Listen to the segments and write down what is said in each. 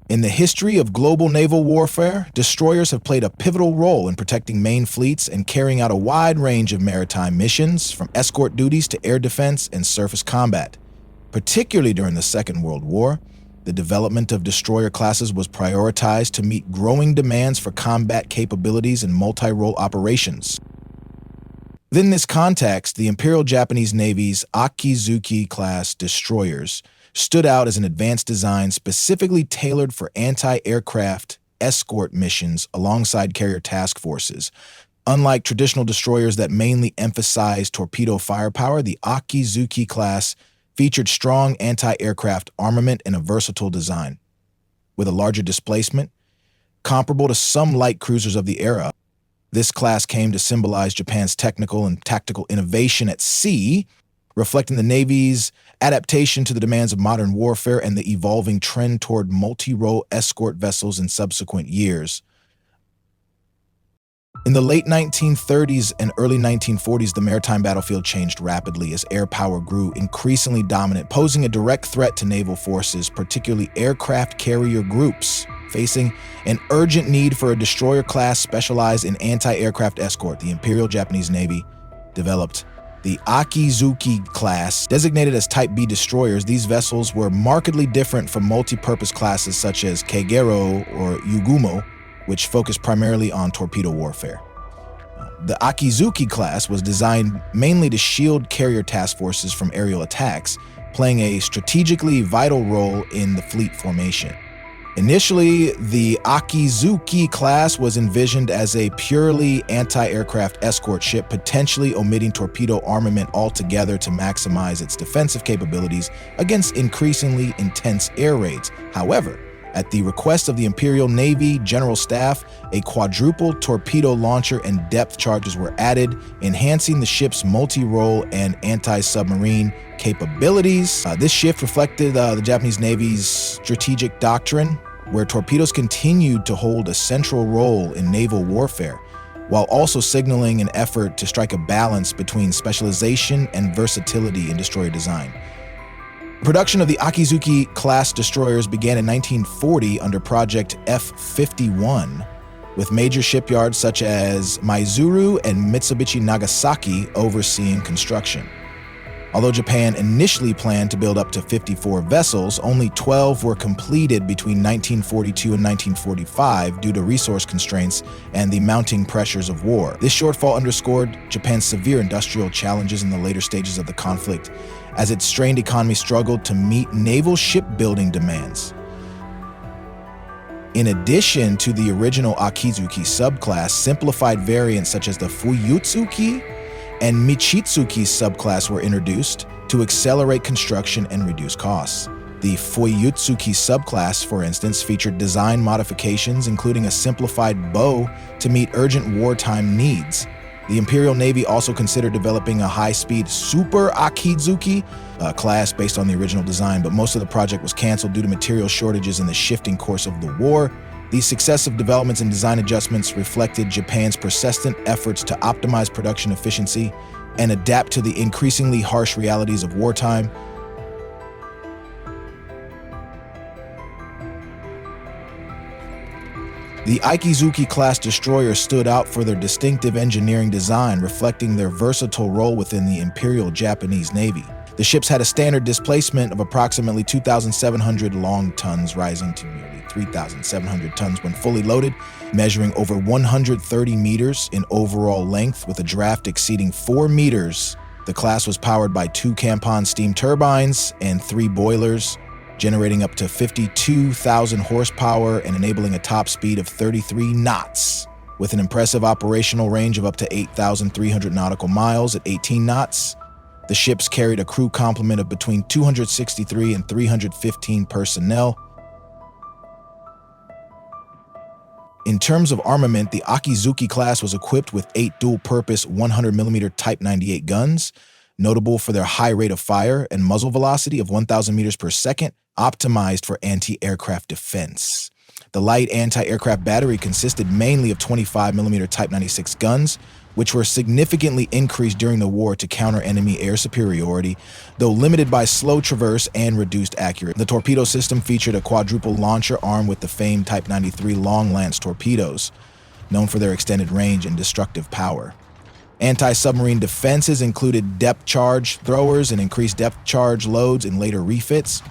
In the history of global naval warfare, destroyers have played a pivotal role in protecting main fleets and carrying out a wide range of maritime missions, from escort duties to air defense and surface combat. Particularly during the Second World War, the development of destroyer classes was prioritized to meet growing demands for combat capabilities and multi-role operations. Within this context, the Imperial Japanese Navy's Akizuki-class destroyers stood out as an advanced design specifically tailored for anti-aircraft escort missions alongside carrier task forces. Unlike traditional destroyers that mainly emphasized torpedo firepower, the Akizuki-class featured strong anti-aircraft armament and a versatile design. With a larger displacement, comparable to some light cruisers of the era, this class came to symbolize Japan's technical and tactical innovation at sea, reflecting the Navy's adaptation to the demands of modern warfare and the evolving trend toward multi-role escort vessels in subsequent years. In the late 1930s and early 1940s, the maritime battlefield changed rapidly as air power grew increasingly dominant, posing a direct threat to naval forces, particularly aircraft carrier groups, facing an urgent need for a destroyer class specialized in anti-aircraft escort. The Imperial Japanese Navy developed the Akizuki-class. Designated as Type B destroyers, these vessels were markedly different from multi-purpose classes such as Kagero or Yugumo, which focused primarily on torpedo warfare. The Akizuki class was designed mainly to shield carrier task forces from aerial attacks, playing a strategically vital role in the fleet formation. Initially, the Akizuki class was envisioned as a purely anti-aircraft escort ship, potentially omitting torpedo armament altogether to maximize its defensive capabilities against increasingly intense air raids. However, at the request of the Imperial Navy General Staff, a quadruple torpedo launcher and depth charges were added, enhancing the ship's multi-role and anti-submarine capabilities. This shift reflected the Japanese Navy's strategic doctrine, where torpedoes continued to hold a central role in naval warfare, while also signaling an effort to strike a balance between specialization and versatility in destroyer design. Production of the Akizuki-class destroyers began in 1940 under Project F-51, with major shipyards such as Maizuru and Mitsubishi Nagasaki overseeing construction. Although Japan initially planned to build up to 54 vessels, only 12 were completed between 1942 and 1945 due to resource constraints and the mounting pressures of war. This shortfall underscored Japan's severe industrial challenges in the later stages of the conflict, as its strained economy struggled to meet naval shipbuilding demands. In addition to the original Akizuki subclass, simplified variants such as the Fuyutsuki and Michitsuki subclass were introduced to accelerate construction and reduce costs. The Fuyutsuki subclass, for instance, featured design modifications, including a simplified bow to meet urgent wartime needs. The Imperial Navy also considered developing a high-speed Super Akizuki class based on the original design, but most of the project was canceled due to material shortages in the shifting course of the war. These successive developments and design adjustments reflected Japan's persistent efforts to optimize production efficiency and adapt to the increasingly harsh realities of wartime. The Akizuki-class destroyers stood out for their distinctive engineering design, reflecting their versatile role within the Imperial Japanese Navy. The ships had a standard displacement of approximately 2,700 long tons, rising to nearly 3,700 tons when fully loaded, measuring over 130 meters in overall length with a draft exceeding 4 meters. The class was powered by 2 Kampan steam turbines and 3 boilers, generating up to 52,000 horsepower and enabling a top speed of 33 knots, with an impressive operational range of up to 8,300 nautical miles at 18 knots. The ships carried a crew complement of between 263 and 315 personnel. In terms of armament, the Akizuki class was equipped with 8 dual-purpose 100mm Type 98 guns, notable for their high rate of fire and muzzle velocity of 1,000 meters per second, optimized for anti-aircraft defense. The light anti-aircraft battery consisted mainly of 25mm Type 96 guns, which were significantly increased during the war to counter enemy air superiority, though limited by slow traverse and reduced accuracy. The torpedo system featured a quadruple launcher armed with the famed Type 93 Long Lance torpedoes, known for their extended range and destructive power. Anti-submarine defenses included depth charge throwers and increased depth charge loads in later refits.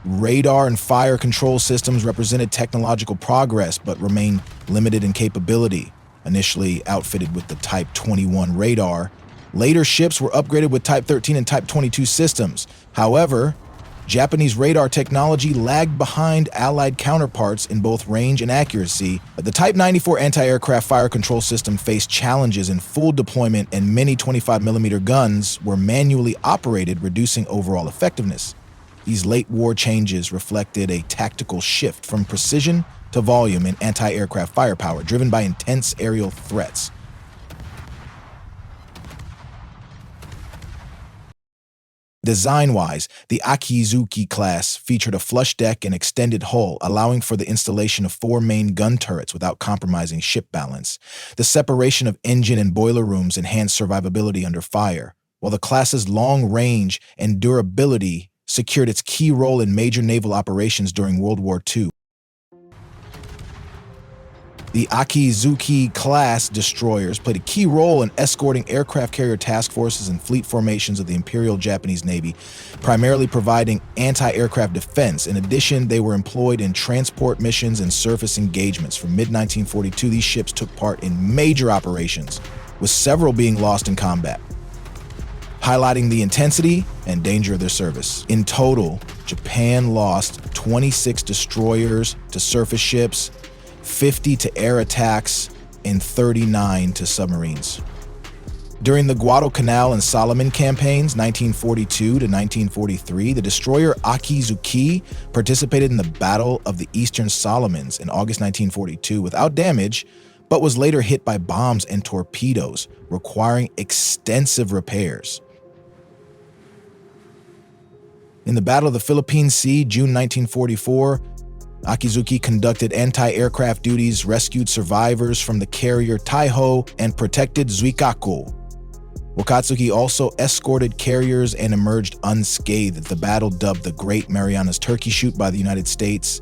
Radar and fire control systems represented technological progress but remained limited in capability. Initially outfitted with the Type 21 radar, later ships were upgraded with Type 13 and Type 22 systems. However, Japanese radar technology lagged behind Allied counterparts in both range and accuracy. The Type 94 anti-aircraft fire control system faced challenges in full deployment, and many 25mm guns were manually operated, reducing overall effectiveness. These late-war changes reflected a tactical shift from precision to volume in anti-aircraft firepower, driven by intense aerial threats. Design-wise, the Akizuki-class featured a flush deck and extended hull, allowing for the installation of 4 main gun turrets without compromising ship balance. The separation of engine and boiler rooms enhanced survivability under fire, while the class's long range and durability secured its key role in major naval operations during World War II. The Akizuki-class destroyers played a key role in escorting aircraft carrier task forces and fleet formations of the Imperial Japanese Navy, primarily providing anti-aircraft defense. In addition, they were employed in transport missions and surface engagements. From mid-1942, these ships took part in major operations, with several being lost in combat, highlighting the intensity and danger of their service. In total, Japan lost 26 destroyers to surface ships, 50 to air attacks, and 39 to submarines. During the Guadalcanal and Solomon campaigns, 1942 to 1943, the destroyer Akizuki participated in the Battle of the Eastern Solomons in August 1942 without damage, but was later hit by bombs and torpedoes, requiring extensive repairs. In the Battle of the Philippine Sea, June 1944, Akizuki conducted anti-aircraft duties, rescued survivors from the carrier Taiho, and protected Zuikaku. Wakatsuki also escorted carriers and emerged unscathed. The battle, dubbed the Great Marianas Turkey Shoot by the United States,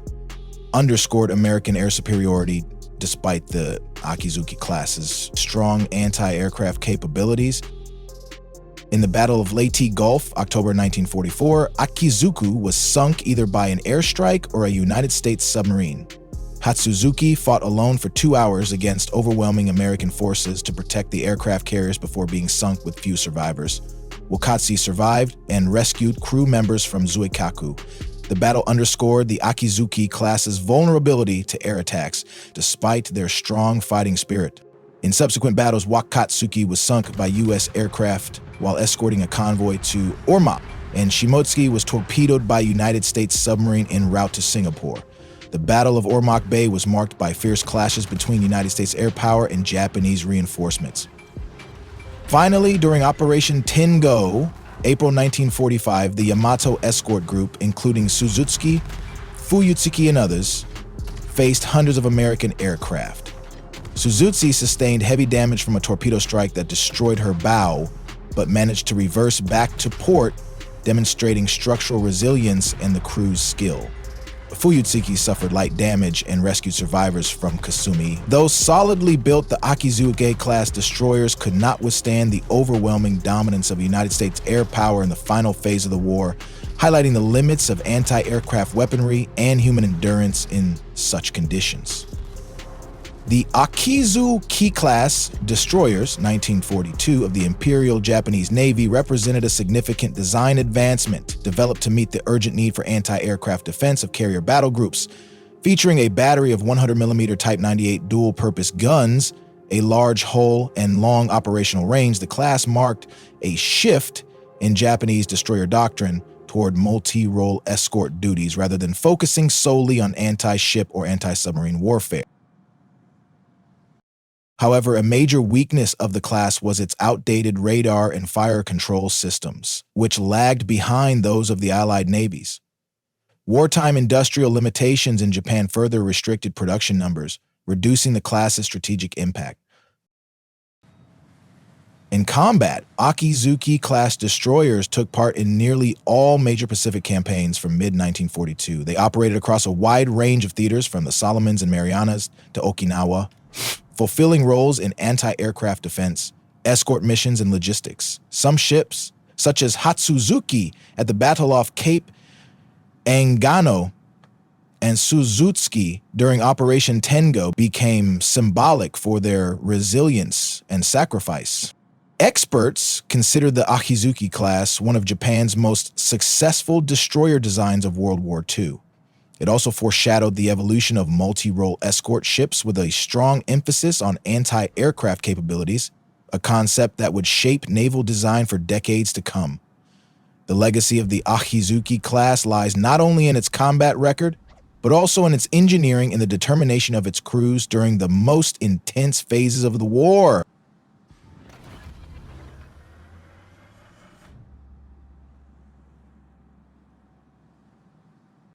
underscored American air superiority despite the Akizuki-class's strong anti-aircraft capabilities. In the Battle of Leyte Gulf, October 1944, Akizuku was sunk either by an airstrike or a United States submarine. Hatsuzuki fought alone for 2 hours against overwhelming American forces to protect the aircraft carriers before being sunk with few survivors. Wakatsuki survived and rescued crew members from Zuikaku. The battle underscored the Akizuki-class's vulnerability to air attacks, despite their strong fighting spirit. In subsequent battles, Wakatsuki was sunk by U.S. aircraft while escorting a convoy to Ormoc, and Shimotsuki was torpedoed by a United States submarine en route to Singapore. The Battle of Ormoc Bay was marked by fierce clashes between United States air power and Japanese reinforcements. Finally, during Operation Tengo, April 1945, the Yamato escort group, including Suzuki, Fuyutsuki, and others, faced hundreds of American aircraft. Suzuki sustained heavy damage from a torpedo strike that destroyed her bow, but managed to reverse back to port, demonstrating structural resilience and the crew's skill. Fuyutsuki suffered light damage and rescued survivors from Kasumi. Though solidly built, the Akizuki-class destroyers could not withstand the overwhelming dominance of United States air power in the final phase of the war, highlighting the limits of anti-aircraft weaponry and human endurance in such conditions. The Akizuki-class destroyers, 1942, of the Imperial Japanese Navy represented a significant design advancement developed to meet the urgent need for anti-aircraft defense of carrier battle groups. Featuring a battery of 100mm Type 98 dual-purpose guns, a large hull, and long operational range, the class marked a shift in Japanese destroyer doctrine toward multi-role escort duties rather than focusing solely on anti-ship or anti-submarine warfare. However, a major weakness of the class was its outdated radar and fire control systems, which lagged behind those of the Allied navies. Wartime industrial limitations in Japan further restricted production numbers, reducing the class's strategic impact. In combat, Akizuki-class destroyers took part in nearly all major Pacific campaigns from mid-1942. They operated across a wide range of theaters from the Solomons and Marianas to Okinawa, fulfilling roles in anti-aircraft defense, escort missions, and logistics. Some ships, such as Hatsuzuki at the Battle off Cape Angano and Suzutsuki during Operation Tengo, became symbolic for their resilience and sacrifice. Experts consider the Akizuki-class one of Japan's most successful destroyer designs of World War II. It also foreshadowed the evolution of multi-role escort ships with a strong emphasis on anti-aircraft capabilities, a concept that would shape naval design for decades to come. The legacy of the Akizuki-class lies not only in its combat record, but also in its engineering and the determination of its crews during the most intense phases of the war.